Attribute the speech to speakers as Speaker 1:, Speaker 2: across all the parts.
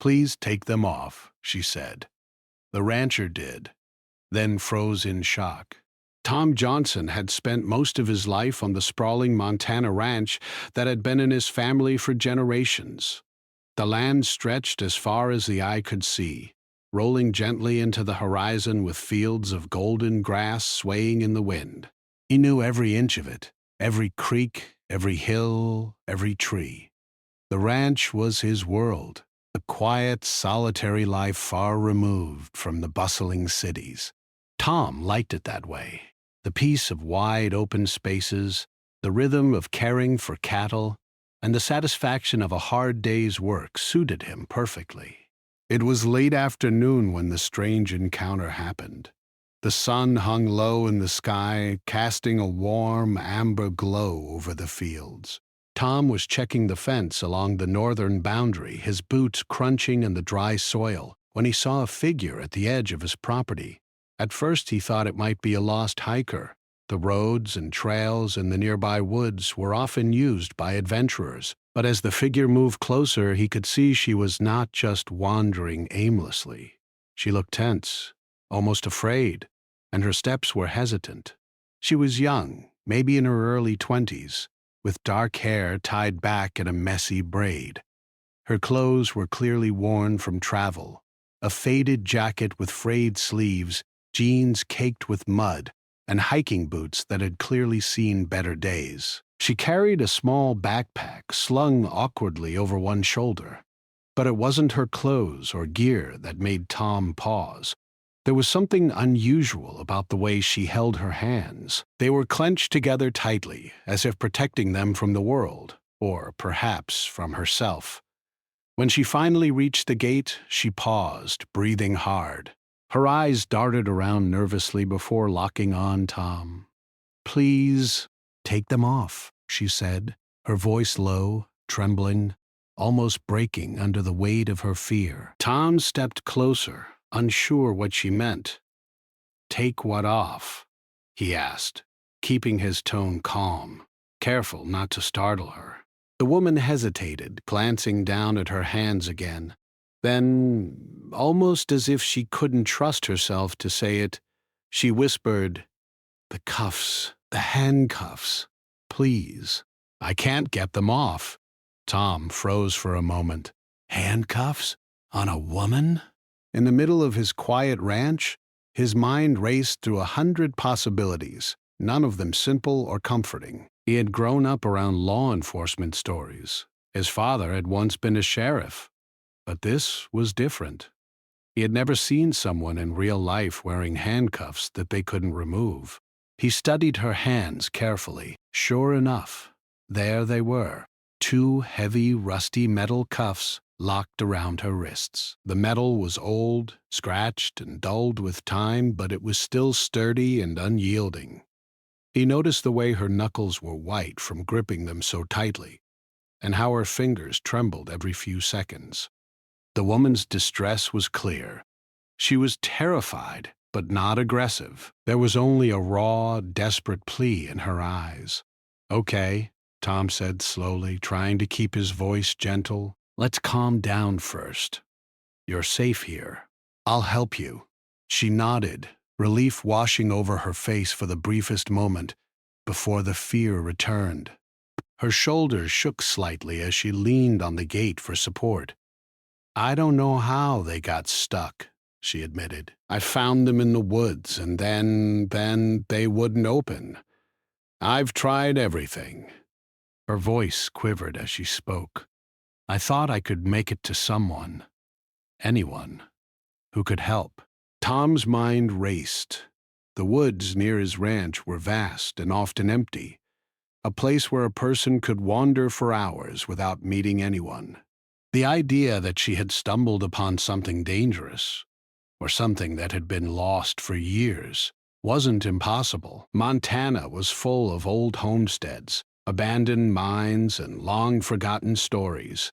Speaker 1: "Please take them off," she said. The rancher did, then froze in shock. Tom Johnson had spent most of his life on the sprawling Montana ranch that had been in his family for generations. The land stretched as far as the eye could see, rolling gently into the horizon with fields of golden grass swaying in the wind. He knew every inch of it, every creek, every hill, every tree. The ranch was his world, a quiet, solitary life far removed from the bustling cities. Tom liked it that way. The peace of wide open spaces, the rhythm of caring for cattle, and the satisfaction of a hard day's work suited him perfectly. It was late afternoon when the strange encounter happened. The sun hung low in the sky, casting a warm, amber glow over the fields. Tom was checking the fence along the northern boundary, his boots crunching in the dry soil, when he saw a figure at the edge of his property. At first he thought it might be a lost hiker. The roads and trails in the nearby woods were often used by adventurers, but as the figure moved closer, he could see she was not just wandering aimlessly. She looked tense, almost afraid, and her steps were hesitant. She was young, maybe in her early 20s, with dark hair tied back in a messy braid. Her clothes were clearly worn from travel, a faded jacket with frayed sleeves, jeans caked with mud, and hiking boots that had clearly seen better days. She carried a small backpack slung awkwardly over one shoulder, but it wasn't her clothes or gear that made Tom pause. There was something unusual about the way she held her hands. They were clenched together tightly, as if protecting them from the world, or perhaps from herself. When she finally reached the gate, she paused, breathing hard. Her eyes darted around nervously before locking on Tom. "Please, take them off," she said, her voice low, trembling, almost breaking under the weight of her fear. Tom stepped closer, unsure what she meant. "Take what off?" he asked, keeping his tone calm, careful not to startle her. The woman hesitated, glancing down at her hands again. Then, almost as if she couldn't trust herself to say it, she whispered, "The cuffs, the handcuffs, please. I can't get them off." Tom froze for a moment. Handcuffs? On a woman? In the middle of his quiet ranch, his mind raced through 100 possibilities, none of them simple or comforting. He had grown up around law enforcement stories. His father had once been a sheriff. But this was different. He had never seen someone in real life wearing handcuffs that they couldn't remove. He studied her hands carefully. Sure enough, there they were, 2 heavy, rusty metal cuffs locked around her wrists. The metal was old, scratched, and dulled with time, but it was still sturdy and unyielding. He noticed the way her knuckles were white from gripping them so tightly, and how her fingers trembled every few seconds. The woman's distress was clear. She was terrified, but not aggressive. There was only a raw, desperate plea in her eyes. "Okay," Tom said slowly, trying to keep his voice gentle. "Let's calm down first. You're safe here. I'll help you." She nodded, relief washing over her face for the briefest moment before the fear returned. Her shoulders shook slightly as she leaned on the gate for support. "I don't know how they got stuck," she admitted. "I found them in the woods, and then they wouldn't open. I've tried everything." Her voice quivered as she spoke. "I thought I could make it to someone, anyone, who could help." Tom's mind raced. The woods near his ranch were vast and often empty, a place where a person could wander for hours without meeting anyone. The idea that she had stumbled upon something dangerous, or something that had been lost for years, wasn't impossible. Montana was full of old homesteads, abandoned mines, and long-forgotten stories.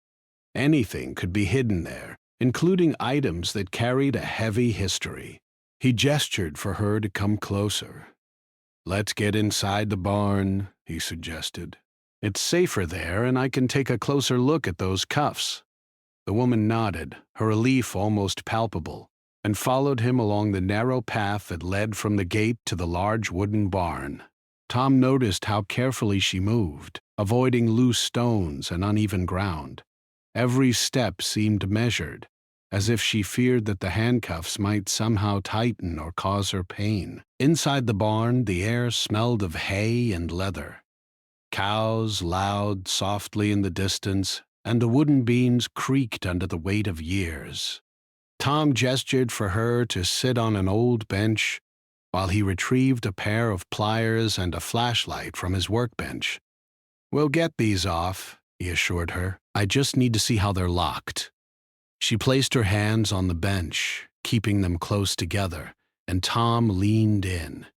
Speaker 1: Anything could be hidden there, including items that carried a heavy history. He gestured for her to come closer. "Let's get inside the barn," he suggested. "It's safer there, and I can take a closer look at those cuffs." The woman nodded, her relief almost palpable, and followed him along the narrow path that led from the gate to the large wooden barn. Tom noticed how carefully she moved, avoiding loose stones and uneven ground. Every step seemed measured, as if she feared that the handcuffs might somehow tighten or cause her pain. Inside the barn, the air smelled of hay and leather. Cows lowed softly in the distance, and the wooden beams creaked under the weight of years. Tom gestured for her to sit on an old bench while he retrieved a pair of pliers and a flashlight from his workbench. "We'll get these off," he assured her. "I just need to see how they're locked." She placed her hands on the bench, keeping them close together, and Tom leaned in.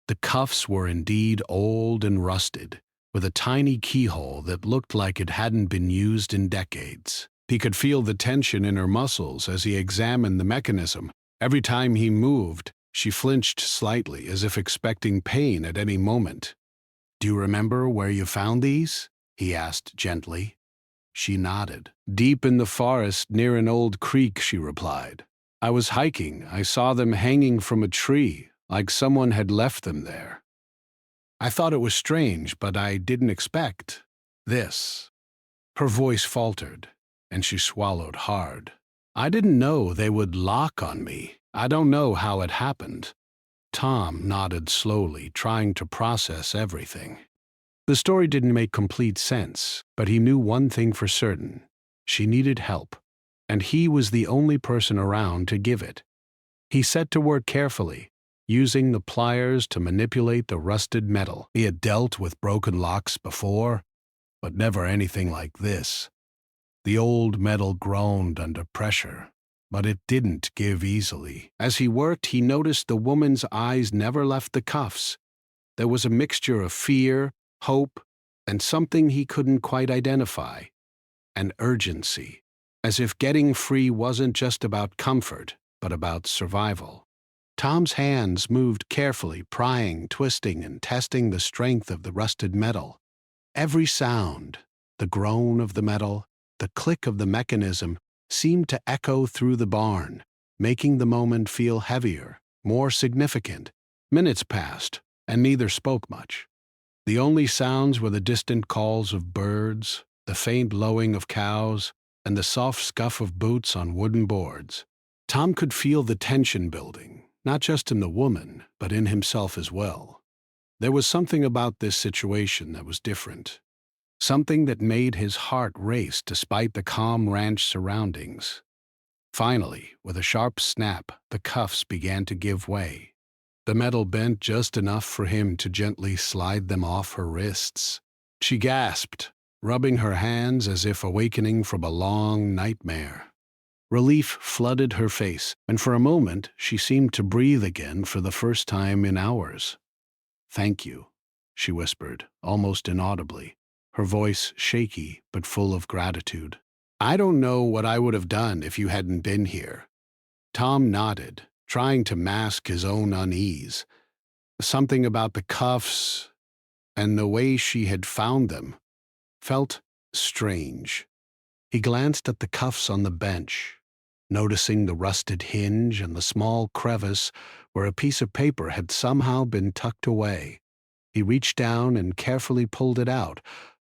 Speaker 1: The cuffs were indeed old and rusted, with a tiny keyhole that looked like it hadn't been used in decades. He could feel the tension in her muscles as he examined the mechanism. Every time he moved, she flinched slightly, as if expecting pain at any moment. "Do you remember where you found these?" he asked gently. She nodded. "Deep in the forest near an old creek," she replied. "I was hiking. I saw them hanging from a tree, like someone had left them there. I thought it was strange, but I didn't expect this." Her voice faltered, and she swallowed hard. "I didn't know they would lock on me. I don't know how it happened." Tom nodded slowly, trying to process everything. The story didn't make complete sense, but he knew one thing for certain. She needed help, and he was the only person around to give it. He set to work carefully, using the pliers to manipulate the rusted metal. He had dealt with broken locks before, but never anything like this. The old metal groaned under pressure, but it didn't give easily. As he worked, he noticed the woman's eyes never left the cuffs. There was a mixture of fear, hope, and something he couldn't quite identify, an urgency, as if getting free wasn't just about comfort, but about survival. Tom's hands moved carefully, prying, twisting, and testing the strength of the rusted metal. Every sound, the groan of the metal, the click of the mechanism, seemed to echo through the barn, making the moment feel heavier, more significant. Minutes passed, and neither spoke much. The only sounds were the distant calls of birds, the faint lowing of cows, and the soft scuff of boots on wooden boards. Tom could feel the tension building, not just in the woman, but in himself as well. There was something about this situation that was different, something that made his heart race despite the calm ranch surroundings. Finally, with a sharp snap, the cuffs began to give way. The metal bent just enough for him to gently slide them off her wrists. She gasped, rubbing her hands as if awakening from a long nightmare. Relief flooded her face, and for a moment she seemed to breathe again for the first time in hours. "Thank you," she whispered, almost inaudibly, her voice shaky but full of gratitude. "I don't know what I would have done if you hadn't been here." Tom nodded, trying to mask his own unease. Something about the cuffs and the way she had found them felt strange. He glanced at the cuffs on the bench, noticing the rusted hinge and the small crevice where a piece of paper had somehow been tucked away. He reached down and carefully pulled it out,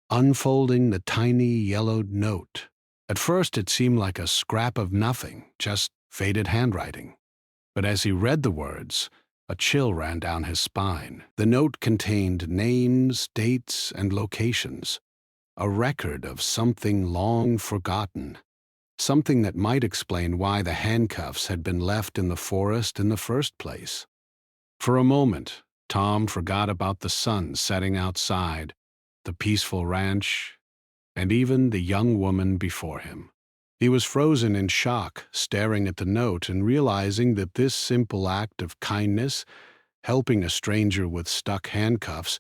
Speaker 1: unfolding the tiny yellowed note. At first it seemed like a scrap of nothing, just faded handwriting. But as he read the words, a chill ran down his spine. The note contained names, dates, and locations, a record of something long forgotten, something that might explain why the handcuffs had been left in the forest in the first place. For a moment, Tom forgot about the sun setting outside, the peaceful ranch, and even the young woman before him. He was frozen in shock, staring at the note and realizing that this simple act of kindness, helping a stranger with stuck handcuffs,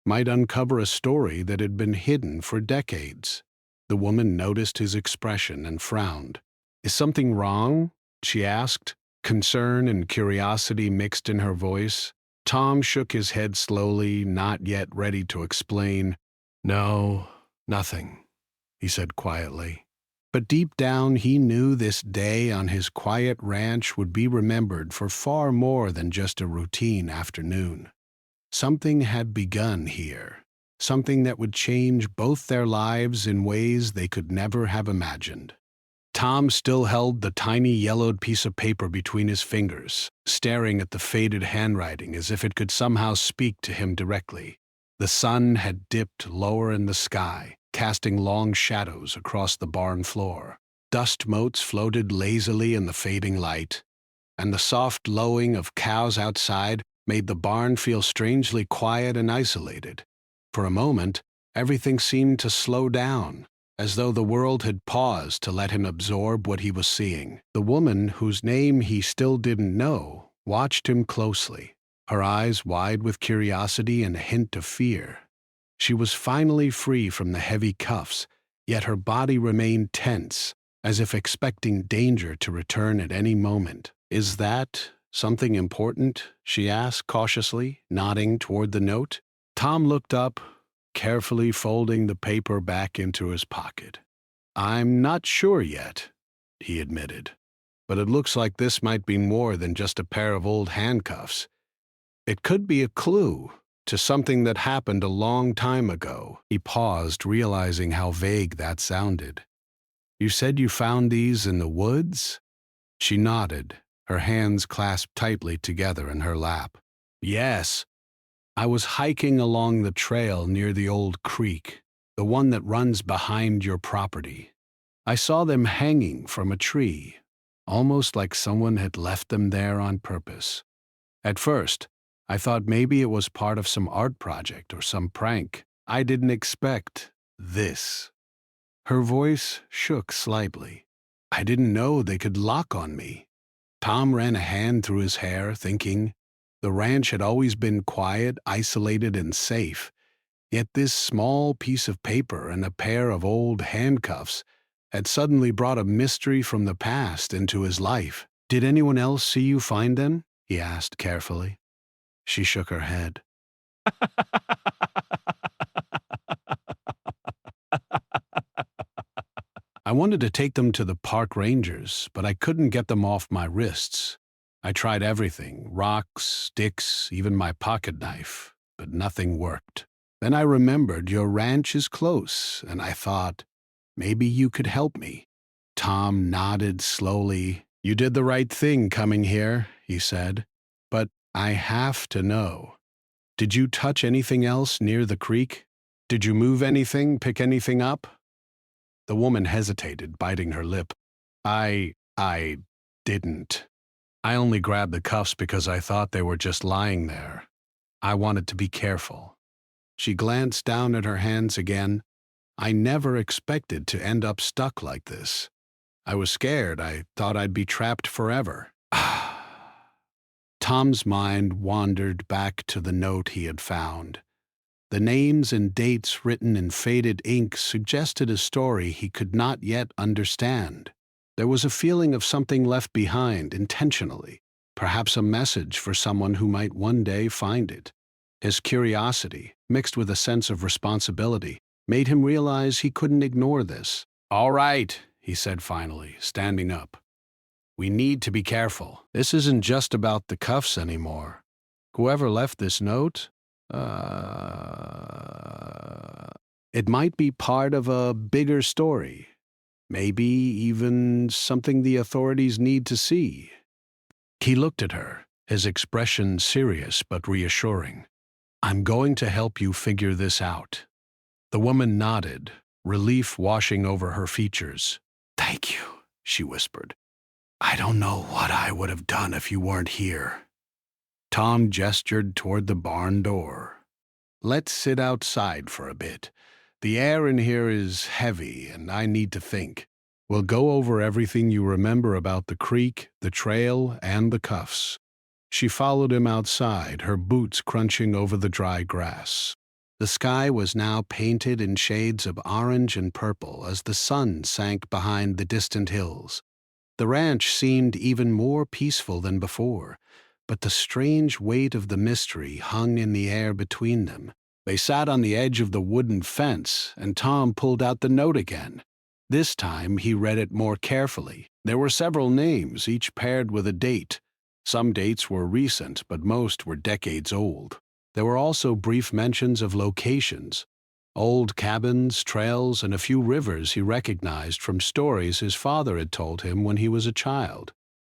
Speaker 1: might uncover a story that had been hidden for decades. The woman noticed his expression and frowned. "Is something wrong?" she asked, concern and curiosity mixed in her voice. Tom shook his head slowly, not yet ready to explain. "No, nothing," he said quietly. But deep down, he knew this day on his quiet ranch would be remembered for far more than just a routine afternoon. Something had begun here, something that would change both their lives in ways they could never have imagined. Tom still held the tiny yellowed piece of paper between his fingers, staring at the faded handwriting as if it could somehow speak to him directly. The sun had dipped lower in the sky, casting long shadows across the barn floor. Dust motes floated lazily in the fading light, and the soft lowing of cows outside made the barn feel strangely quiet and isolated. For a moment, everything seemed to slow down, as though the world had paused to let him absorb what he was seeing. The woman, whose name he still didn't know, watched him closely, her eyes wide with curiosity and a hint of fear. She was finally free from the heavy cuffs, yet her body remained tense, as if expecting danger to return at any moment. "Is that something important?" she asked cautiously, nodding toward the note. Tom looked up, carefully folding the paper back into his pocket. "I'm not sure yet," he admitted, "but it looks like this might be more than just a pair of old handcuffs. It could be a clue to something that happened a long time ago." He paused, realizing how vague that sounded. "You said you found these in the woods?" She nodded, her hands clasped tightly together in her lap. "Yes. I was hiking along the trail near the old creek, the one that runs behind your property. I saw them hanging from a tree, almost like someone had left them there on purpose. At first, I thought maybe it was part of some art project or some prank. I didn't expect this." Her voice shook slightly. "I didn't know they could lock on me." Tom ran a hand through his hair, thinking the ranch had always been quiet, isolated, and safe. Yet this small piece of paper and a pair of old handcuffs had suddenly brought a mystery from the past into his life. "Did anyone else see you find them?" he asked carefully. She shook her head. "I wanted to take them to the park rangers, but I couldn't get them off my wrists. I tried everything, rocks, sticks, even my pocket knife, but nothing worked. Then I remembered your ranch is close, and I thought, maybe you could help me." Tom nodded slowly. "You did the right thing coming here," he said. "But I have to know. Did you touch anything else near the creek? Did you move anything, pick anything up?" The woman hesitated, biting her lip. I didn't. I only grabbed the cuffs because I thought they were just lying there. I wanted to be careful." She glanced down at her hands again. "I never expected to end up stuck like this. I was scared. I thought I'd be trapped forever." Tom's mind wandered back to the note he had found. The names and dates written in faded ink suggested a story he could not yet understand. There was a feeling of something left behind intentionally, perhaps a message for someone who might one day find it. His curiosity, mixed with a sense of responsibility, made him realize he couldn't ignore this. "All right," he said finally, standing up. "We need to be careful. This isn't just about the cuffs anymore. Whoever left this note, it might be part of a bigger story. Maybe even something the authorities need to see." He looked at her, his expression serious but reassuring. "I'm going to help you figure this out." The woman nodded, relief washing over her features. "Thank you," she whispered. "I don't know what I would have done if you weren't here." Tom gestured toward the barn door. "Let's sit outside for a bit. The air in here is heavy, and I need to think. We'll go over everything you remember about the creek, the trail, and the cuffs." She followed him outside, her boots crunching over the dry grass. The sky was now painted in shades of orange and purple as the sun sank behind the distant hills. The ranch seemed even more peaceful than before, but the strange weight of the mystery hung in the air between them. They sat on the edge of the wooden fence, and Tom pulled out the note again. This time he read it more carefully. There were several names, each paired with a date. Some dates were recent, but most were decades old. There were also brief mentions of locations, old cabins, trails, and a few rivers he recognized from stories his father had told him when he was a child.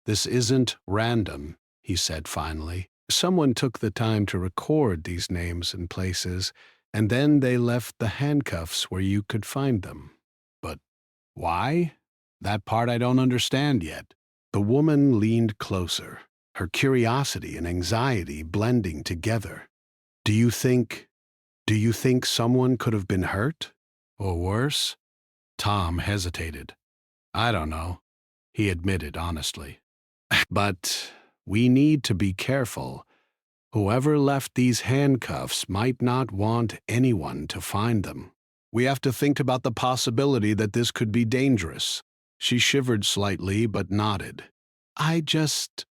Speaker 1: "This isn't random," he said finally. "Someone took the time to record these names and places, and then they left the handcuffs where you could find them. But why? That part I don't understand yet." The woman leaned closer, her curiosity and anxiety blending together. Do you think someone could have been hurt? Or worse?" Tom hesitated. "I don't know," he admitted honestly. "But we need to be careful. Whoever left these handcuffs might not want anyone to find them. We have to think about the possibility that this could be dangerous." She shivered slightly but nodded. I just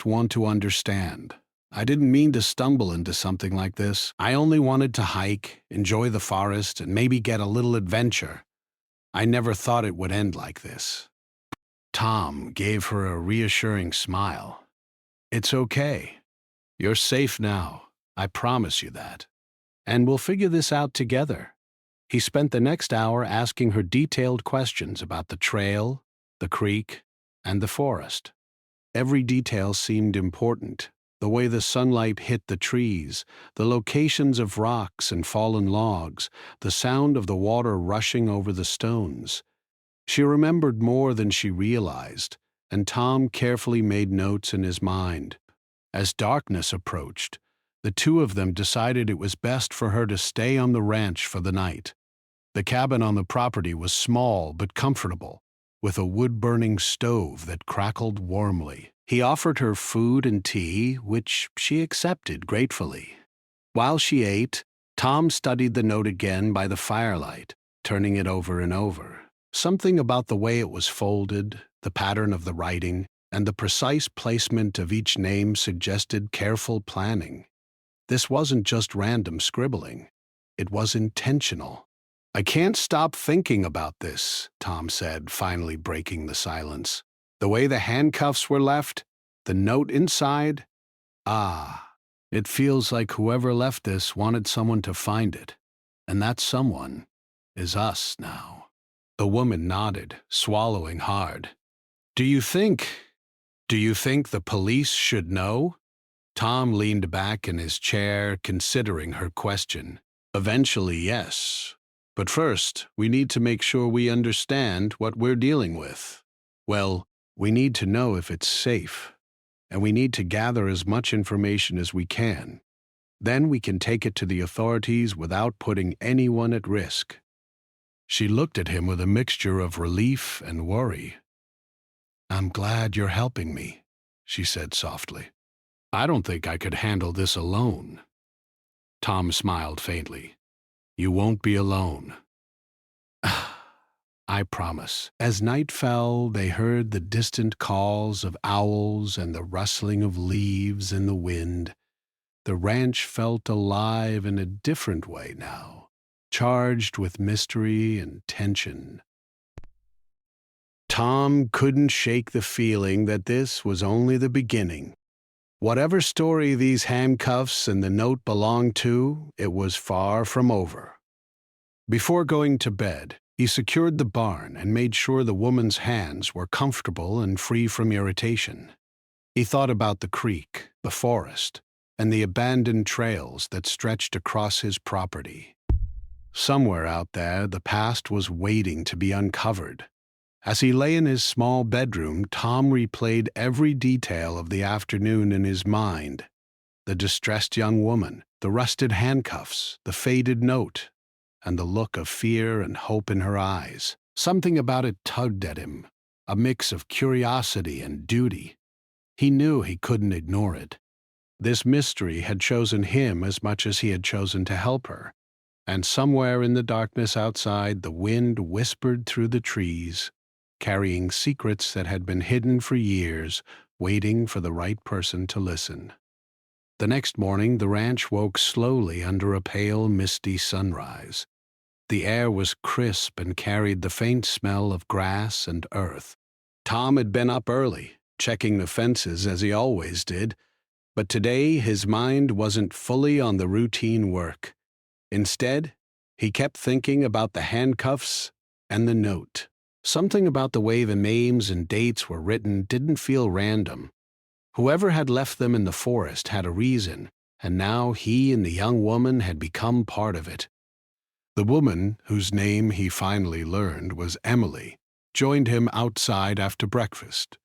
Speaker 1: want to understand. I didn't mean to stumble into something like this. I only wanted to hike, enjoy the forest, and maybe get a little adventure. I never thought it would end like this." Tom gave her a reassuring smile. "It's okay. You're safe now. I promise you that. And we'll figure this out together." He spent the next hour asking her detailed questions about the trail, the creek, and the forest. Every detail seemed important. The way the sunlight hit the trees, the locations of rocks and fallen logs, the sound of the water rushing over the stones. She remembered more than she realized, and Tom carefully made notes in his mind. As darkness approached, the two of them decided it was best for her to stay on the ranch for the night. The cabin on the property was small but comfortable, with a wood-burning stove that crackled warmly. He offered her food and tea, which she accepted gratefully. While she ate, Tom studied the note again by the firelight, turning it over and over. Something about the way it was folded, the pattern of the writing, and the precise placement of each name suggested careful planning. This wasn't just random scribbling. It was intentional. "I can't stop thinking about this," Tom said, finally breaking the silence. "The way the handcuffs were left, the note inside. It feels like whoever left this wanted someone to find it. And that someone is us now." The woman nodded, swallowing hard. Do you think the police should know?" Tom leaned back in his chair, considering her question. "Eventually, yes. But first, we need to make sure we understand what we're dealing with. Well, we need to know if it's safe, and we need to gather as much information as we can. Then we can take it to the authorities without putting anyone at risk." She looked at him with a mixture of relief and worry. "I'm glad you're helping me," she said softly. "I don't think I could handle this alone." Tom smiled faintly. "You won't be alone." "I promise." As night fell, they heard the distant calls of owls and the rustling of leaves in the wind. The ranch felt alive in a different way now, charged with mystery and tension. Tom couldn't shake the feeling that this was only the beginning. Whatever story these handcuffs and the note belonged to, it was far from over. Before going to bed, he secured the barn and made sure the woman's hands were comfortable and free from irritation. He thought about the creek, the forest, and the abandoned trails that stretched across his property. Somewhere out there, the past was waiting to be uncovered. As he lay in his small bedroom, Tom replayed every detail of the afternoon in his mind. The distressed young woman, the rusted handcuffs, the faded note, and the look of fear and hope in her eyes. Something about it tugged at him, a mix of curiosity and duty. He knew he couldn't ignore it. This mystery had chosen him as much as he had chosen to help her. And somewhere in the darkness outside, the wind whispered through the trees, carrying secrets that had been hidden for years, waiting for the right person to listen. The next morning, the ranch woke slowly under a pale, misty sunrise. The air was crisp and carried the faint smell of grass and earth. Tom had been up early, checking the fences as he always did, but today his mind wasn't fully on the routine work. Instead, he kept thinking about the handcuffs and the note. Something about the way the names and dates were written didn't feel random. Whoever had left them in the forest had a reason, and now he and the young woman had become part of it. The woman, whose name he finally learned was Emily, joined him outside after breakfast.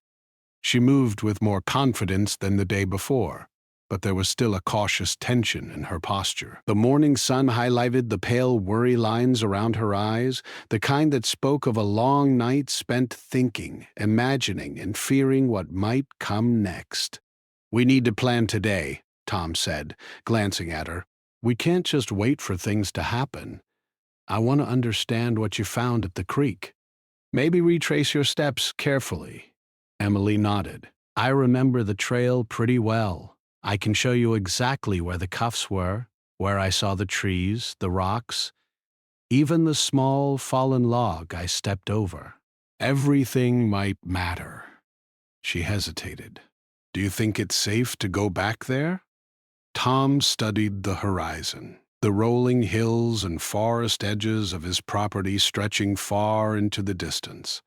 Speaker 1: She moved with more confidence than the day before, but there was still a cautious tension in her posture. The morning sun highlighted the pale worry lines around her eyes, the kind that spoke of a long night spent thinking, imagining, and fearing what might come next. "We need to plan today," Tom said, glancing at her. "We can't just wait for things to happen. I want to understand what you found at the creek. Maybe retrace your steps carefully." Emily nodded. "I remember the trail pretty well. I can show you exactly where the cuffs were, where I saw the trees, the rocks, even the small fallen log I stepped over. Everything might matter." She hesitated. "Do you think it's safe to go back there?" Tom studied the horizon, the rolling hills and forest edges of his property stretching far into the distance.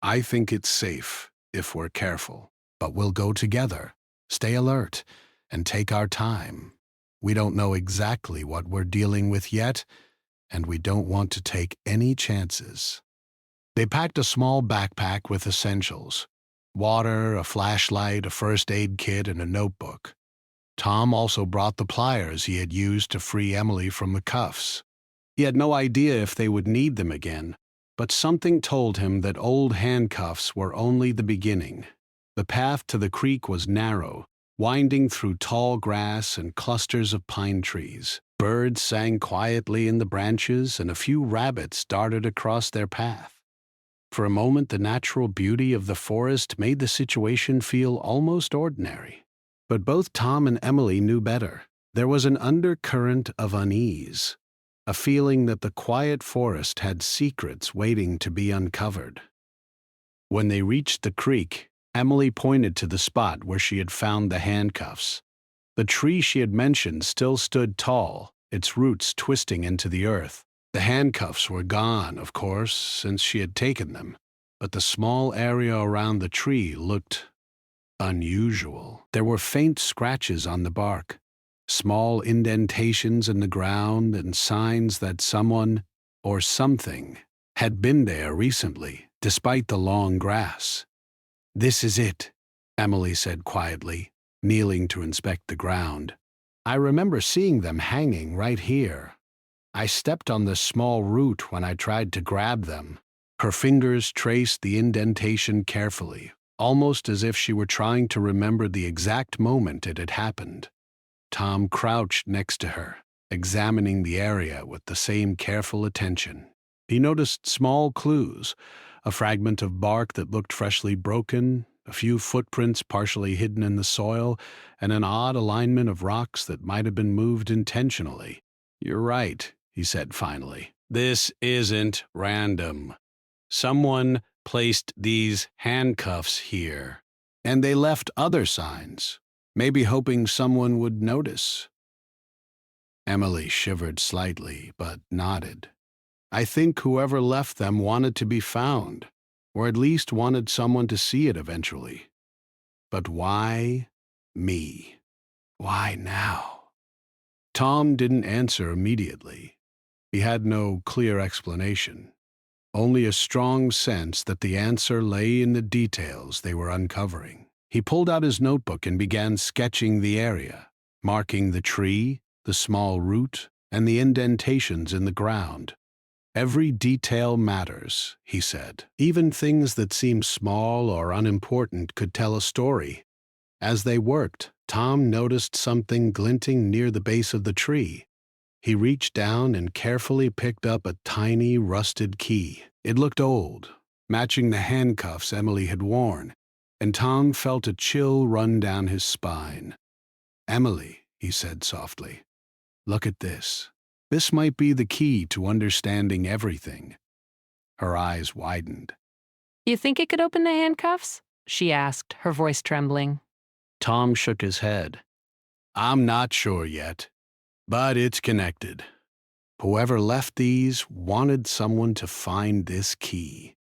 Speaker 1: "I think it's safe, if we're careful. But we'll go together. Stay alert, and take our time. We don't know exactly what we're dealing with yet, and we don't want to take any chances." They packed a small backpack with essentials: water, a flashlight, a first aid kit, and a notebook. Tom also brought the pliers he had used to free Emily from the cuffs. He had no idea if they would need them again, but something told him that old handcuffs were only the beginning. The path to the creek was narrow, winding through tall grass and clusters of pine trees. Birds sang quietly in the branches, and a few rabbits darted across their path. For a moment, the natural beauty of the forest made the situation feel almost ordinary. But both Tom and Emily knew better. There was an undercurrent of unease, a feeling that the quiet forest had secrets waiting to be uncovered. When they reached the creek, Emily pointed to the spot where she had found the handcuffs. The tree she had mentioned still stood tall, its roots twisting into the earth. The handcuffs were gone, of course, since she had taken them, but the small area around the tree looked unusual. There were faint scratches on the bark, small indentations in the ground, and signs that someone or something had been there recently, despite the long grass. "This is it," Emily said quietly, kneeling to inspect the ground. "I remember seeing them hanging right here. I stepped on this small root when I tried to grab them." Her fingers traced the indentation carefully, almost as if she were trying to remember the exact moment it had happened. Tom crouched next to her, examining the area with the same careful attention. He noticed small clues: a fragment of bark that looked freshly broken, a few footprints partially hidden in the soil, and an odd alignment of rocks that might have been moved intentionally. "You're right," he said finally. "This isn't random. Someone placed these handcuffs here, and they left other signs, maybe hoping someone would notice." Emily shivered slightly, but nodded. "I think whoever left them wanted to be found, or at least wanted someone to see it eventually. But why me? Why now?" Tom didn't answer immediately. He had no clear explanation, only a strong sense that the answer lay in the details they were uncovering. He pulled out his notebook and began sketching the area, marking the tree, the small root, and the indentations in the ground. "Every detail matters," he said. "Even things that seem small or unimportant could tell a story." As they worked, Tom noticed something glinting near the base of the tree. He reached down and carefully picked up a tiny, rusted key. It looked old, matching the handcuffs Emily had worn, and Tom felt a chill run down his spine. "Emily," he said softly, "look at this." This might be the key to understanding everything. Her eyes widened.
Speaker 2: You think it could open the handcuffs? She asked, her voice trembling.
Speaker 1: Tom shook his head. I'm not sure yet, but it's connected. Whoever left these wanted someone to find this key.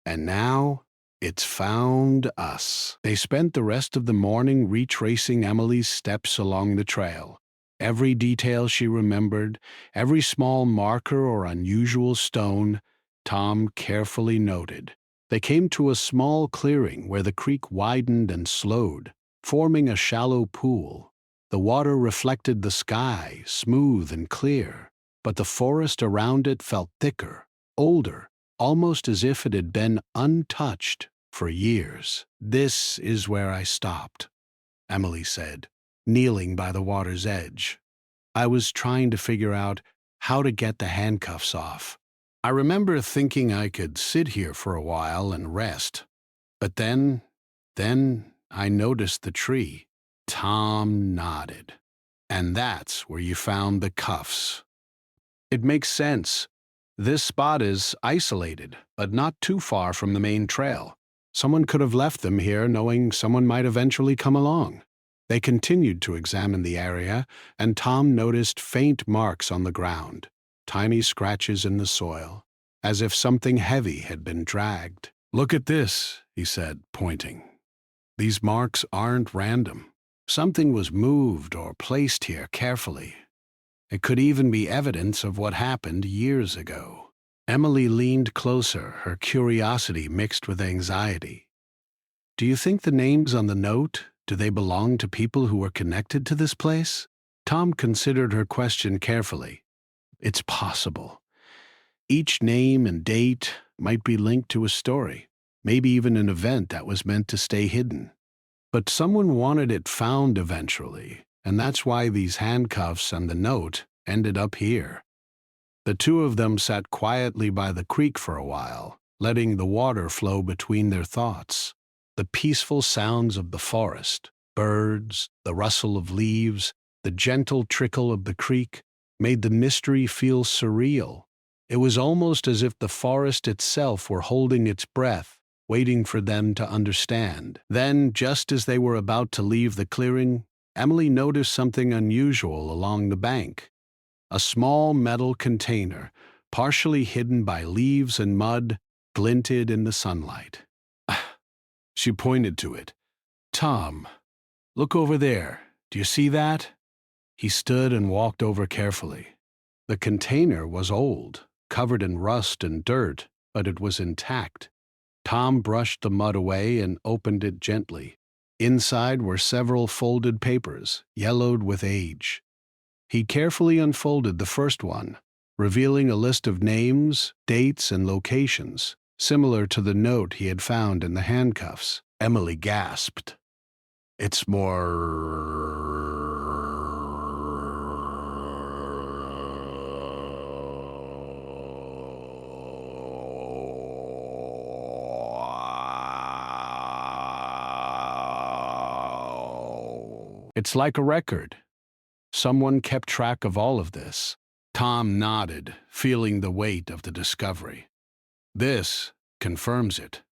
Speaker 1: And now, it's found us. They spent the rest of the morning retracing Emily's steps along the trail. Every detail she remembered, every small marker or unusual stone, Tom carefully noted. They came to a small clearing where the creek widened and slowed, forming a shallow pool. The water reflected the sky, smooth and clear, but the forest around it felt thicker, older, almost as if it had been untouched for years. This is where I stopped, Emily said, kneeling by the water's edge. I was trying to figure out how to get the handcuffs off. I remember thinking I could sit here for a while and rest. But then I noticed the tree. Tom nodded. And that's where you found the cuffs. It makes sense. This spot is isolated, but not too far from the main trail. Someone could have left them here knowing someone might eventually come along. They continued to examine the area, and Tom noticed faint marks on the ground, tiny scratches in the soil, as if something heavy had been dragged. Look at this, he said, pointing. These marks aren't random. Something was moved or placed here carefully. It could even be evidence of what happened years ago. Emily leaned closer, her curiosity mixed with anxiety. Do you think the names on the note, do they belong to people who were connected to this place? Tom considered her question carefully. It's possible. Each name and date might be linked to a story, maybe even an event that was meant to stay hidden. But someone wanted it found eventually, and that's why these handcuffs and the note ended up here. The two of them sat quietly by the creek for a while, letting the water flow between their thoughts. The peaceful sounds of the forest, birds, the rustle of leaves, the gentle trickle of the creek made the mystery feel surreal. It was almost as if the forest itself were holding its breath, waiting for them to understand. Then, just as they were about to leave the clearing, Emily noticed something unusual along the bank. A small metal container, partially hidden by leaves and mud, glinted in the sunlight. She pointed to it. Tom, look over there. Do you see that? He stood and walked over carefully. The container was old, covered in rust and dirt, but it was intact. Tom brushed the mud away and opened it gently. Inside were several folded papers, yellowed with age. He carefully unfolded the first one, revealing a list of names, dates, and locations, similar to the note he had found in the handcuffs. Emily gasped. It's more... It's like a record. Someone kept track of all of this. Tom nodded, feeling the weight of the discovery. This confirms it.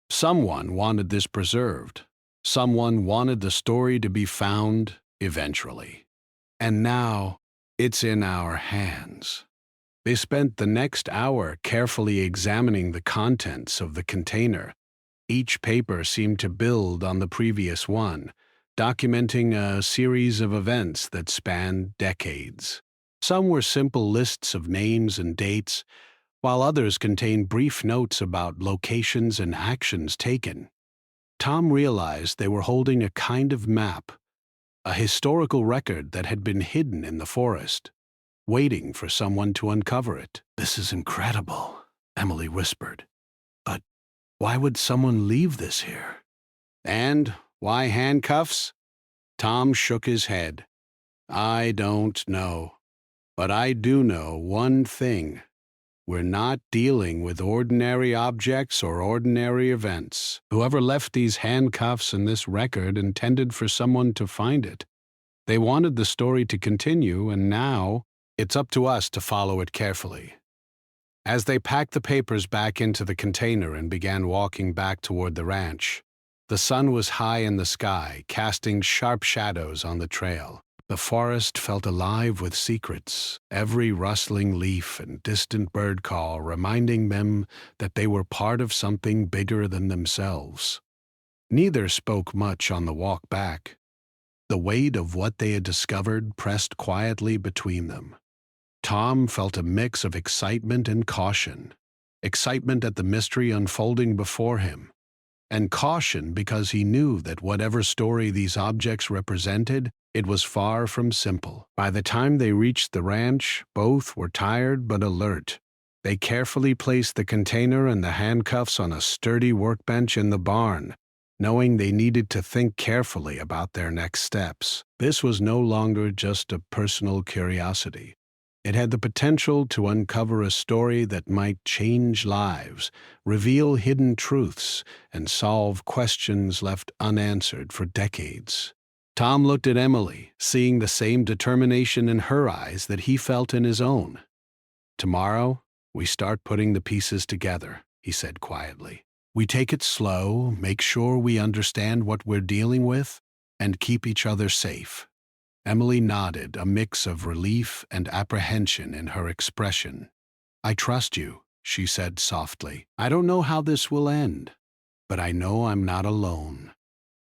Speaker 1: Someone wanted this preserved. Someone wanted the story to be found eventually. And now, it's in our hands. They spent the next hour carefully examining the contents of the container. Each paper seemed to build on the previous one, documenting a series of events that spanned decades. Some were simple lists of names and dates, while others contained brief notes about locations and actions taken. Tom realized they were holding a kind of map, a historical record that had been hidden in the forest, waiting for someone to uncover it. This is incredible, Emily whispered. But why would someone leave this here? And why handcuffs? Tom shook his head. I don't know. But I do know one thing. We're not dealing with ordinary objects or ordinary events. Whoever left these handcuffs and this record intended for someone to find it. They wanted the story to continue, and now It's up to us to follow it carefully. As they packed the papers back into the container and began walking back toward the ranch, the sun was high in the sky, casting sharp shadows on the trail. The forest felt alive with secrets, every rustling leaf and distant bird call reminding them that they were part of something bigger than themselves. Neither spoke much on the walk back. The weight of what they had discovered pressed quietly between them. Tom felt a mix of excitement and caution. Excitement at the mystery unfolding before him, and caution because he knew that whatever story these objects represented, it was far from simple. By the time they reached the ranch, both were tired but alert. They carefully placed the container and the handcuffs on a sturdy workbench in the barn, knowing they needed to think carefully about their next steps. This was no longer just a personal curiosity. It had the potential to uncover a story that might change lives, reveal hidden truths, and solve questions left unanswered for decades. Tom looked at Emily, seeing the same determination in her eyes that he felt in his own. "Tomorrow, we start putting the pieces together," he said quietly. "We take it slow, make sure we understand what we're dealing with, and keep each other safe." Emily nodded, a mix of relief and apprehension in her expression. "I trust you," she said softly. "I don't know how this will end, but I know I'm not alone."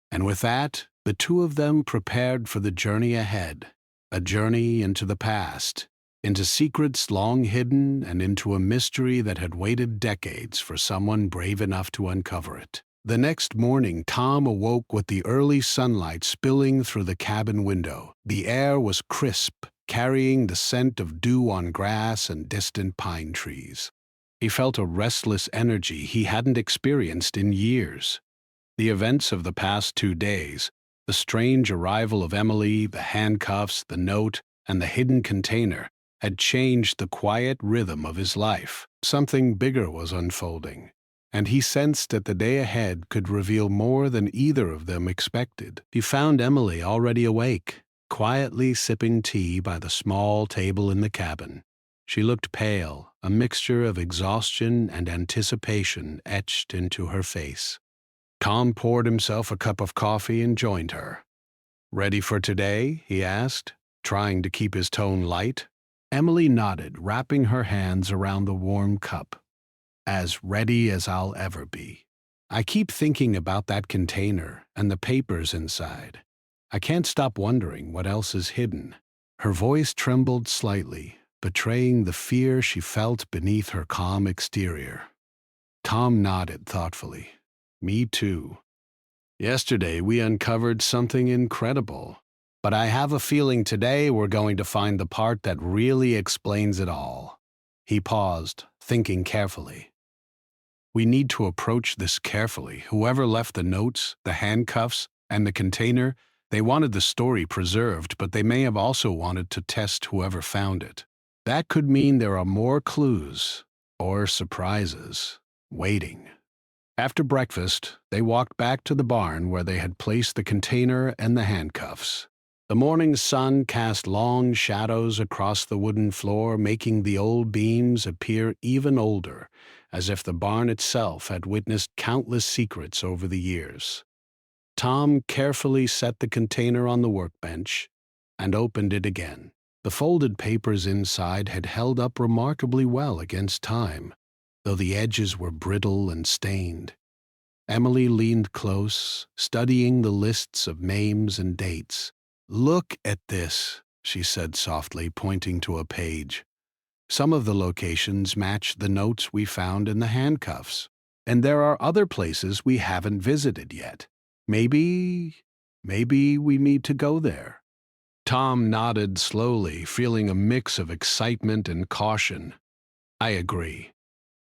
Speaker 1: And with that, the two of them prepared for the journey ahead, a journey into the past, into secrets long hidden and into a mystery that had waited decades for someone brave enough to uncover it. The next morning, Tom awoke with the early sunlight spilling through the cabin window. The air was crisp, carrying the scent of dew on grass and distant pine trees. He felt a restless energy he hadn't experienced in years. The events of the past 2 days, the strange arrival of Emily, the handcuffs, the note, and the hidden container, had changed the quiet rhythm of his life. Something bigger was unfolding, and he sensed that the day ahead could reveal more than either of them expected. He found Emily already awake, quietly sipping tea by the small table in the cabin. She looked pale, a mixture of exhaustion and anticipation etched into her face. Tom poured himself a cup of coffee and joined her. "Ready for today?" he asked, trying to keep his tone light. Emily nodded, wrapping her hands around the warm cup. "As ready as I'll ever be. I keep thinking about that container and the papers inside. I can't stop wondering what else is hidden." Her voice trembled slightly, betraying the fear she felt beneath her calm exterior. Tom nodded thoughtfully. "Me too. Yesterday we uncovered something incredible, but I have a feeling today we're going to find the part that really explains it all." He paused, thinking carefully. "We need to approach this carefully. Whoever left the notes, the handcuffs, and the container, they wanted the story preserved, but they may have also wanted to test whoever found it. That could mean there are more clues, or surprises, waiting." After breakfast, they walked back to the barn where they had placed the container and the handcuffs. The morning sun cast long shadows across the wooden floor, making the old beams appear even older, as if the barn itself had witnessed countless secrets over the years. Tom carefully set the container on the workbench and opened it again. The folded papers inside had held up remarkably well against time, though the edges were brittle and stained. Emily leaned close, studying the lists of names and dates. "Look at this," she said softly, pointing to a page. "Some of the locations match the notes we found in the handcuffs, and there are other places we haven't visited yet. Maybe we need to go there." Tom nodded slowly, feeling a mix of excitement and caution. "I agree.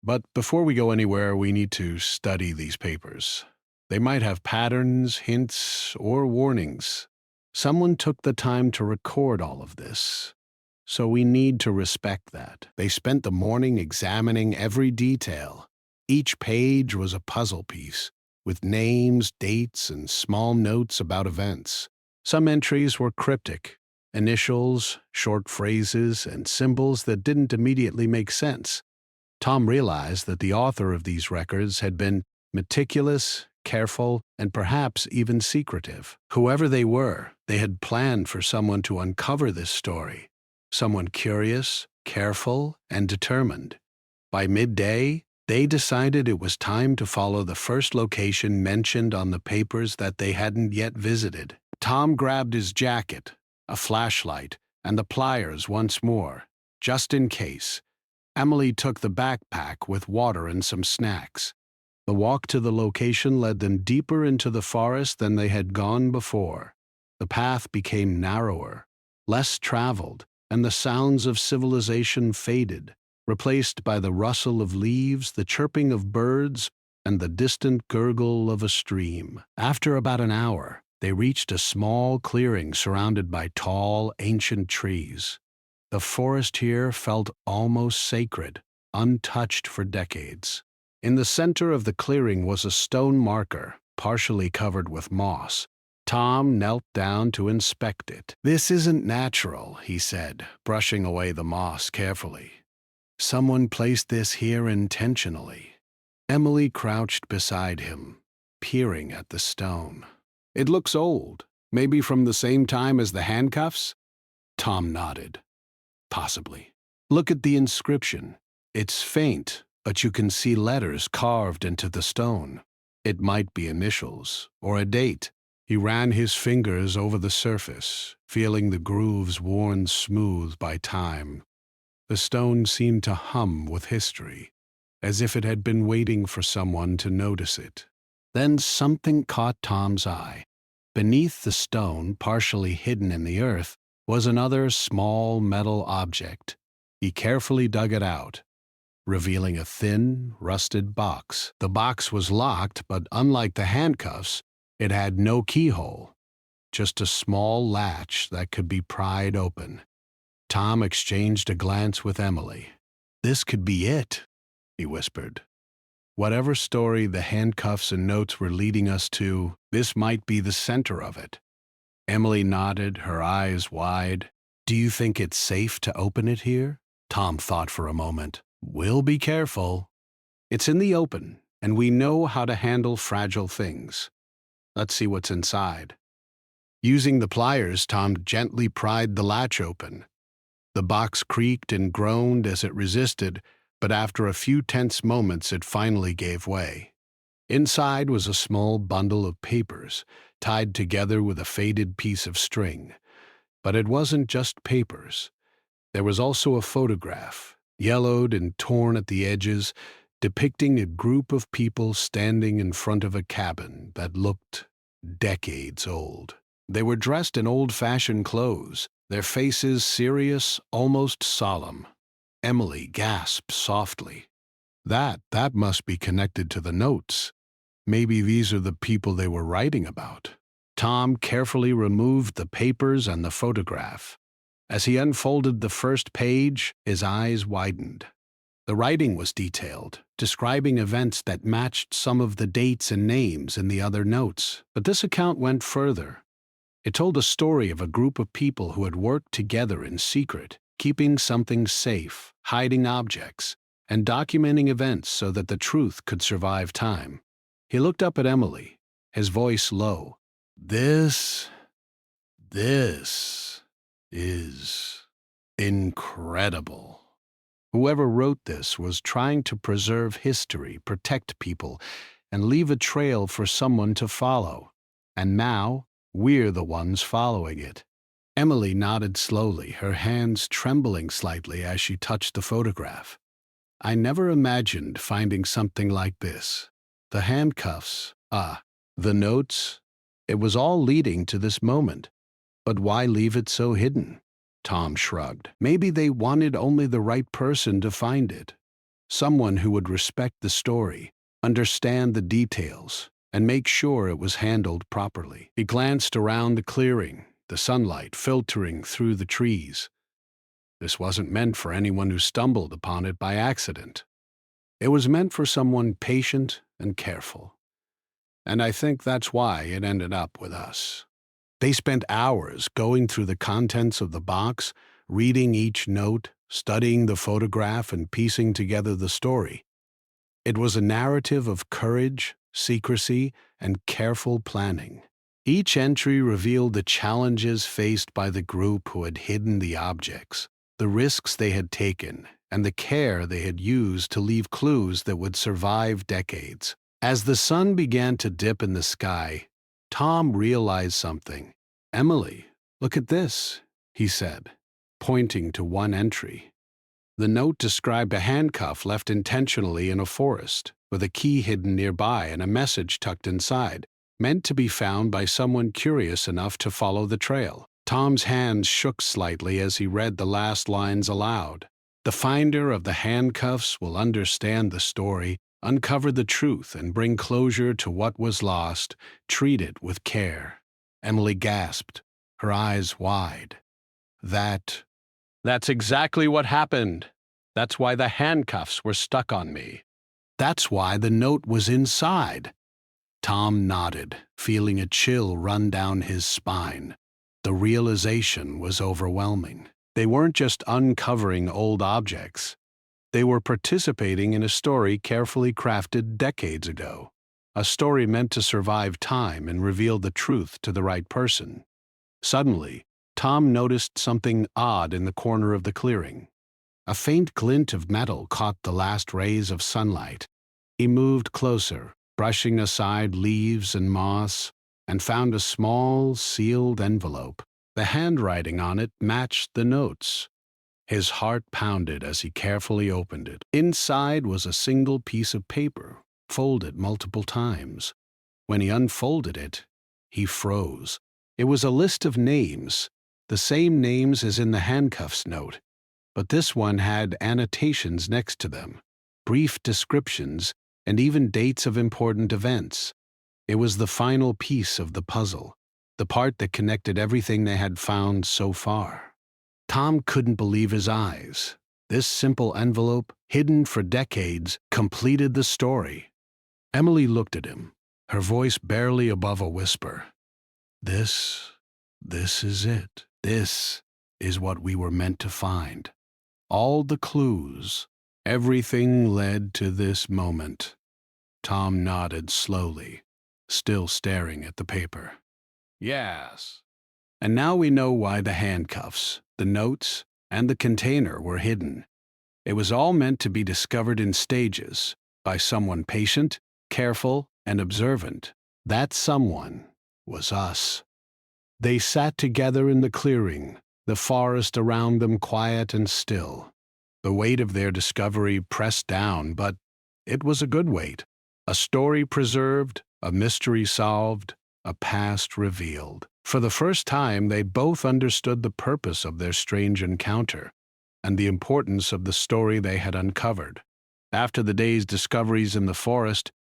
Speaker 1: But before we go anywhere, we need to study these papers. They might have patterns, hints, or warnings. Someone took the time to record all of this, so we need to respect that." They spent the morning examining every detail. Each page was a puzzle piece, with names, dates, and small notes about events. Some entries were cryptic, initials, short phrases, and symbols that didn't immediately make sense. Tom realized that the author of these records had been meticulous, careful, and perhaps even secretive. Whoever they were, they had planned for someone to uncover this story. Someone curious, careful, and determined. By midday, they decided it was time to follow the first location mentioned on the papers that they hadn't yet visited. Tom grabbed his jacket, a flashlight, and the pliers once more, just in case. Emily took the backpack with water and some snacks. The walk to the location led them deeper into the forest than they had gone before. The path became narrower, less traveled, and the sounds of civilization faded, replaced by the rustle of leaves, the chirping of birds, and the distant gurgle of a stream. After about an hour, they reached a small clearing surrounded by tall, ancient trees. The forest here felt almost sacred, untouched for decades. In the center of the clearing was a stone marker, partially covered with moss. Tom knelt down to inspect it. "This isn't natural," he said, brushing away the moss carefully. "Someone placed this here intentionally." Emily crouched beside him, peering at the stone. "It looks old, maybe from the same time as the handcuffs?" Tom nodded. "Possibly. Look at the inscription. It's faint, but you can see letters carved into the stone. It might be initials, or a date." He ran his fingers over the surface, feeling the grooves worn smooth by time. The stone seemed to hum with history, as if it had been waiting for someone to notice it. Then something caught Tom's eye. Beneath the stone, partially hidden in the earth, was another small metal object. He carefully dug it out, revealing a thin, rusted box. The box was locked, but unlike the handcuffs, it had no keyhole, just a small latch that could be pried open. Tom exchanged a glance with Emily. "This could be it," he whispered. "Whatever story the handcuffs and notes were leading us to, this might be the center of it." Emily nodded, her eyes wide. "Do you think it's safe to open it here?" Tom thought for a moment. "We'll be careful. It's in the open, and we know how to handle fragile things. Let's see what's inside." Using the pliers, Tom gently pried the latch open. The box creaked and groaned as it resisted, but after a few tense moments it finally gave way. Inside was a small bundle of papers, tied together with a faded piece of string. But it wasn't just papers. There was also a photograph, yellowed and torn at the edges, depicting a group of people standing in front of a cabin that looked decades old. They were dressed in old-fashioned clothes, their faces serious, almost solemn. Emily gasped softly. That must be connected to the notes. Maybe these are the people they were writing about." Tom carefully removed the papers and the photograph. As he unfolded the first page, his eyes widened. The writing was detailed, describing events that matched some of the dates and names in the other notes. But this account went further. It told a story of a group of people who had worked together in secret, keeping something safe, hiding objects, and documenting events so that the truth could survive time. He looked up at Emily, his voice low. This is incredible. Whoever wrote this was trying to preserve history, protect people, and leave a trail for someone to follow. And now, we're the ones following it." Emily nodded slowly, her hands trembling slightly as she touched the photograph. "I never imagined finding something like this. The handcuffs, the notes, it was all leading to this moment. But why leave it so hidden?" Tom shrugged. "Maybe they wanted only the right person to find it. Someone who would respect the story, understand the details, and make sure it was handled properly." He glanced around the clearing, the sunlight filtering through the trees. This wasn't meant for anyone who stumbled upon it by accident. It was meant for someone patient and careful. And I think that's why it ended up with us. They spent hours going through the contents of the box, reading each note, studying the photograph, and piecing together the story. It was a narrative of courage, secrecy, and careful planning. Each entry revealed the challenges faced by the group who had hidden the objects, the risks they had taken, and the care they had used to leave clues that would survive decades. As the sun began to dip in the sky, Tom realized something. "Emily, look at this," he said, pointing to one entry. The note described a handcuff left intentionally in a forest, with a key hidden nearby and a message tucked inside, meant to be found by someone curious enough to follow the trail. Tom's hands shook slightly as he read the last lines aloud. "The finder of the handcuffs will understand the story, uncover the truth, and bring closure to what was lost. Treat it with care." Emily gasped, her eyes wide. That's exactly what happened. That's why the handcuffs were stuck on me. That's why the note was inside." Tom nodded, feeling a chill run down his spine. The realization was overwhelming. They weren't just uncovering old objects. They were participating in a story carefully crafted decades ago. A story meant to survive time and reveal the truth to the right person. Suddenly, Tom noticed something odd in the corner of the clearing. A faint glint of metal caught the last rays of sunlight. He moved closer, brushing aside leaves and moss, and found a small, sealed envelope. The handwriting on it matched the notes. His heart pounded as he carefully opened it. Inside was a single piece of paper, folded multiple times. When he unfolded it, he froze. It was a list of names, the same names as in the handcuffs note, but this one had annotations next to them, brief descriptions, and even dates of important events. It was the final piece of the puzzle, the part that connected everything they had found so far. Tom couldn't believe his eyes. This simple envelope, hidden for decades, completed the story. Emily looked at him, her voice barely above a whisper. This is it. This is what we were meant to find. All the clues, everything led to this moment." Tom nodded slowly, still staring at the paper. "Yes. And now we know why the handcuffs, the notes, and the container were hidden. It was all meant to be discovered in stages, by someone patient, careful, and observant. That someone was us." They sat together in the clearing, the forest around them quiet and still. The weight of their discovery pressed down, but it was a good weight. A story preserved, a mystery solved, a past revealed. For the first time, they both understood the purpose of their strange encounter and the importance of the story they had uncovered. After the day's discoveries in the forest,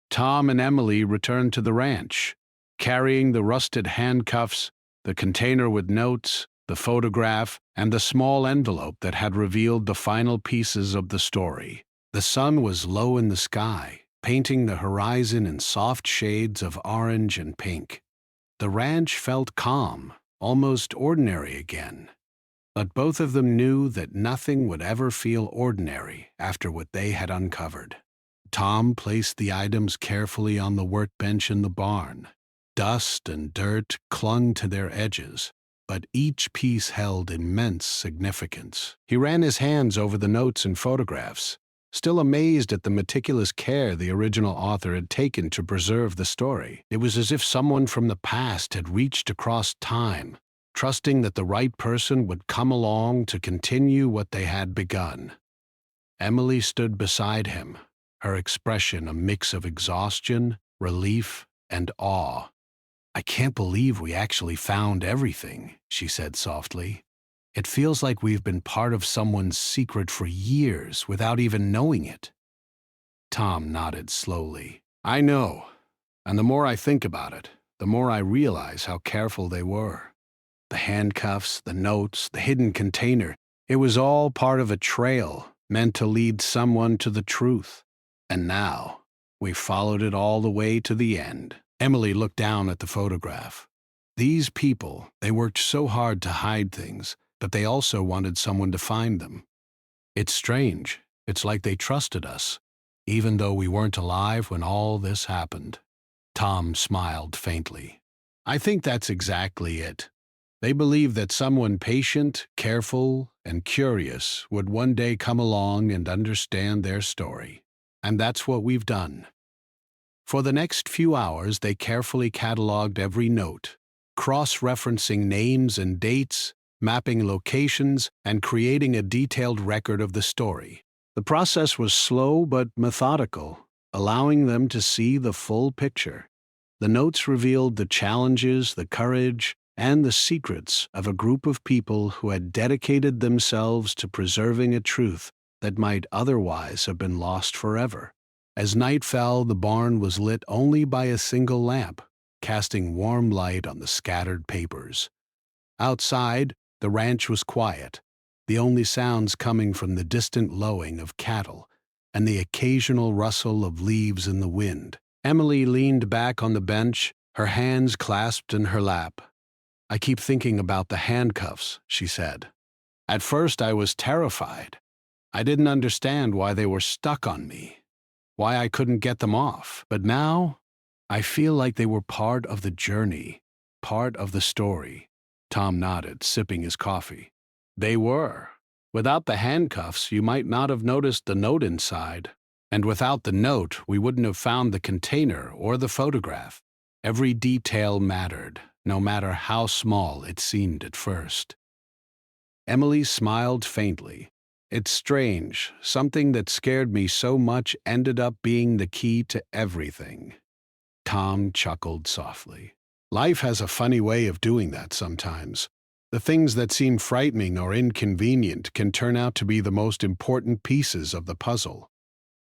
Speaker 1: Tom and Emily returned to the ranch, carrying the rusted handcuffs, the container with notes, the photograph, and the small envelope that had revealed the final pieces of the story. The sun was low in the sky, painting the horizon in soft shades of orange and pink. The ranch felt calm, almost ordinary again. But both of them knew that nothing would ever feel ordinary after what they had uncovered. Tom placed the items carefully on the workbench in the barn. Dust and dirt clung to their edges, but each piece held immense significance. He ran his hands over the notes and photographs, still amazed at the meticulous care the original author had taken to preserve the story. It was as if someone from the past had reached across time, trusting that the right person would come along to continue what they had begun. Emily stood beside him, her expression a mix of exhaustion, relief, and awe. "I can't believe we actually found everything," she said softly. "It feels like we've been part of someone's secret for years without even knowing it." Tom nodded slowly. "I know, and the more I think about it, the more I realize how careful they were. The handcuffs, the notes, the hidden container, it was all part of a trail meant to lead someone to the truth. And now, we followed it all the way to the end." Emily looked down at the photograph. These people, they worked so hard to hide things, but they also wanted someone to find them. It's strange. It's like they trusted us, even though we weren't alive when all this happened. Tom smiled faintly. I think that's exactly it. They believed that someone patient, careful, and curious would one day come along and understand their story. And that's what we've done. For the next few hours, they carefully cataloged every note, cross-referencing names and dates, mapping locations, and creating a detailed record of the story. The process was slow but methodical, allowing them to see the full picture. The notes revealed the challenges, the courage, and the secrets of a group of people who had dedicated themselves to preserving a truth that might otherwise have been lost forever. As night fell, the barn was lit only by a single lamp, casting warm light on the scattered papers. Outside, the ranch was quiet, the only sounds coming from the distant lowing of cattle and the occasional rustle of leaves in the wind. Emily leaned back on the bench, her hands clasped in her lap. I keep thinking about the handcuffs, she said. At first I was terrified. I didn't understand why they were stuck on me, why I couldn't get them off. But now, I feel like they were part of the journey, part of the story. Tom nodded, sipping his coffee. They were. Without the handcuffs, you might not have noticed the note inside. And without the note, we wouldn't have found the container or the photograph. Every detail mattered, no matter how small it seemed at first. Emily smiled faintly. It's strange, something that scared me so much ended up being the key to everything. Tom chuckled softly. Life has a funny way of doing that sometimes. The things that seem frightening or inconvenient can turn out to be the most important pieces of the puzzle.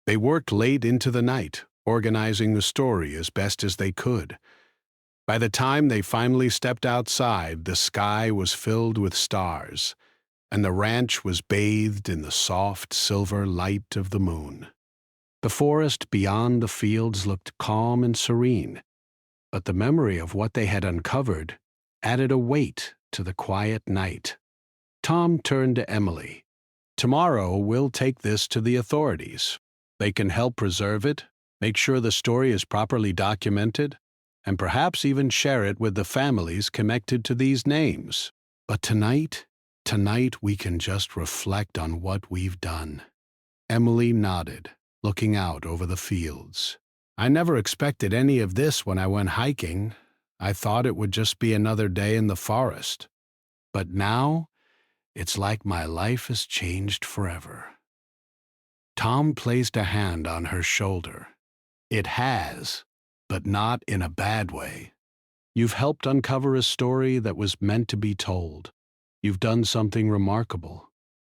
Speaker 1: They worked late into the night, organizing the story as best as they could. By the time they finally stepped outside, the sky was filled with stars, and the ranch was bathed in the soft silver light of the moon. The forest beyond the fields looked calm and serene, but the memory of what they had uncovered added a weight to the quiet night. Tom turned to Emily. Tomorrow we'll take this to the authorities. They can help preserve it, make sure the story is properly documented, and perhaps even share it with the families connected to these names. But tonight we can just reflect on what we've done. Emily nodded, looking out over the fields. I never expected any of this when I went hiking. I thought it would just be another day in the forest. But now, it's like my life has changed forever. Tom placed a hand on her shoulder. It has, but not in a bad way. You've helped uncover a story that was meant to be told. You've done something remarkable.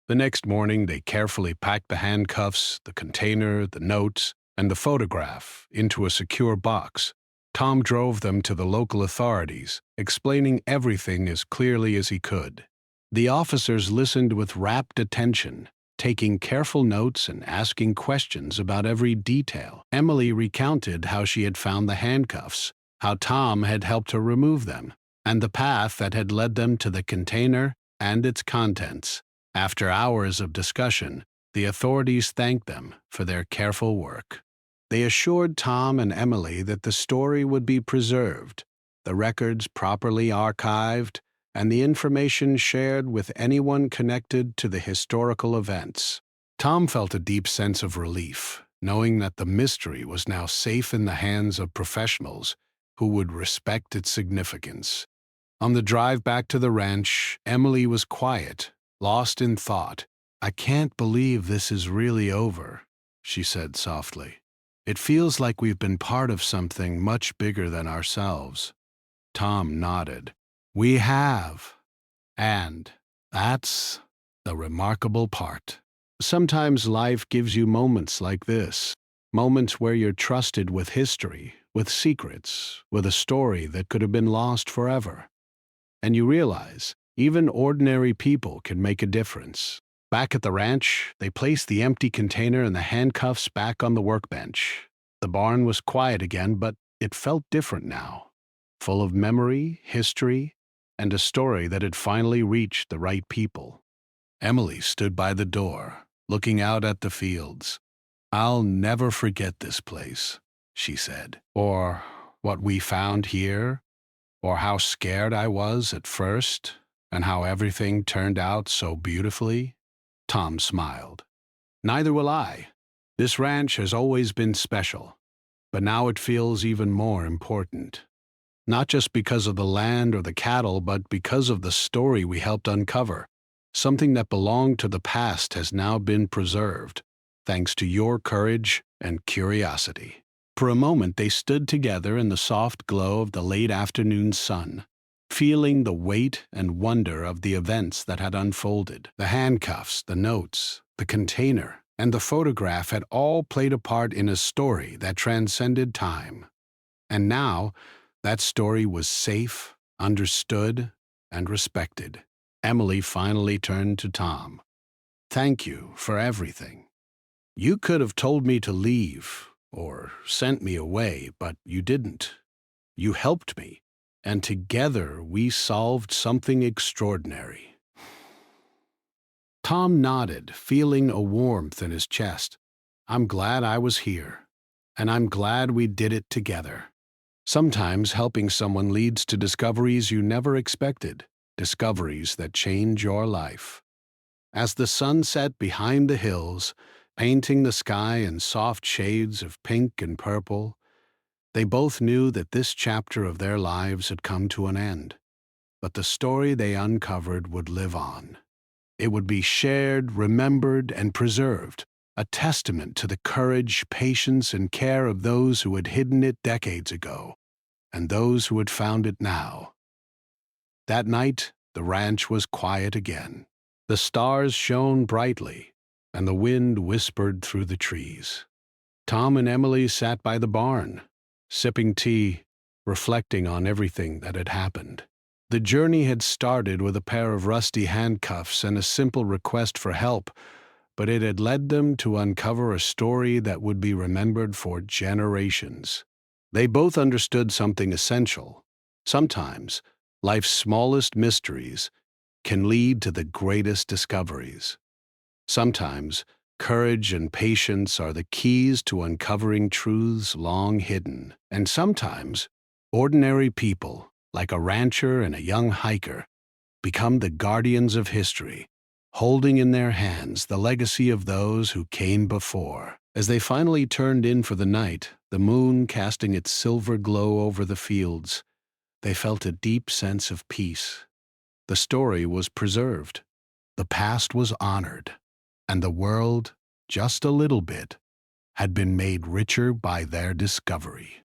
Speaker 1: The next morning, they carefully packed the handcuffs, the container, the notes, and the photograph into a secure box. Tom drove them to the local authorities, explaining everything as clearly as he could. The officers listened with rapt attention, taking careful notes and asking questions about every detail. Emily recounted how she had found the handcuffs, how Tom had helped her remove them, and the path that had led them to the container and its contents. After hours of discussion, the authorities thanked them for their careful work. They assured Tom and Emily that the story would be preserved, the records properly archived, and the information shared with anyone connected to the historical events. Tom felt a deep sense of relief, knowing that the mystery was now safe in the hands of professionals who would respect its significance. On the drive back to the ranch, Emily was quiet, lost in thought. I can't believe this is really over, she said softly. It feels like we've been part of something much bigger than ourselves. Tom nodded. We have. And that's the remarkable part. Sometimes life gives you moments like this, moments where you're trusted with history, with secrets, with a story that could have been lost forever. And you realize, even ordinary people can make a difference. Back at the ranch, they placed the empty container and the handcuffs back on the workbench. The barn was quiet again, but it felt different now. full of memory, history, and a story that had finally reached the right people. Emily stood by the door, looking out at the fields. "I'll never forget this place," she said, "or what we found here, or how scared I was at first, and how everything turned out so beautifully." Tom smiled. "Neither will I. This ranch has always been special, but now it feels even more important. Not just because of the land or the cattle, but because of the story we helped uncover. Something that belonged to the past has now been preserved, thanks to your courage and curiosity." For a moment they stood together in the soft glow of the late afternoon sun, feeling the weight and wonder of the events that had unfolded. The handcuffs, the notes, the container, and the photograph had all played a part in a story that transcended time. And now, that story was safe, understood, and respected. Emily finally turned to Tom. "Thank you for everything. You could have told me to leave or sent me away, but you didn't. You helped me, and together we solved something extraordinary." Tom nodded, feeling a warmth in his chest. "I'm glad I was here, and I'm glad we did it together." Sometimes helping someone leads to discoveries you never expected, discoveries that change your life. As the sun set behind the hills, painting the sky in soft shades of pink and purple, they both knew that this chapter of their lives had come to an end. But the story they uncovered would live on. It would be shared, remembered, and preserved, a testament to the courage, patience, and care of those who had hidden it decades ago, and those who had found it now. That night, the ranch was quiet again. The stars shone brightly, and the wind whispered through the trees. Tom and Emily sat by the barn, sipping tea, reflecting on everything that had happened. The journey had started with a pair of rusty handcuffs and a simple request for help, but it had led them to uncover a story that would be remembered for generations. They both understood something essential. Sometimes, life's smallest mysteries can lead to the greatest discoveries. Sometimes, courage and patience are the keys to uncovering truths long hidden. And sometimes, ordinary people, like a rancher and a young hiker, become the guardians of history, holding in their hands the legacy of those who came before. As they finally turned in for the night, the moon casting its silver glow over the fields, they felt a deep sense of peace. The story was preserved, the past was honored, and the world, just a little bit, had been made richer by their discovery.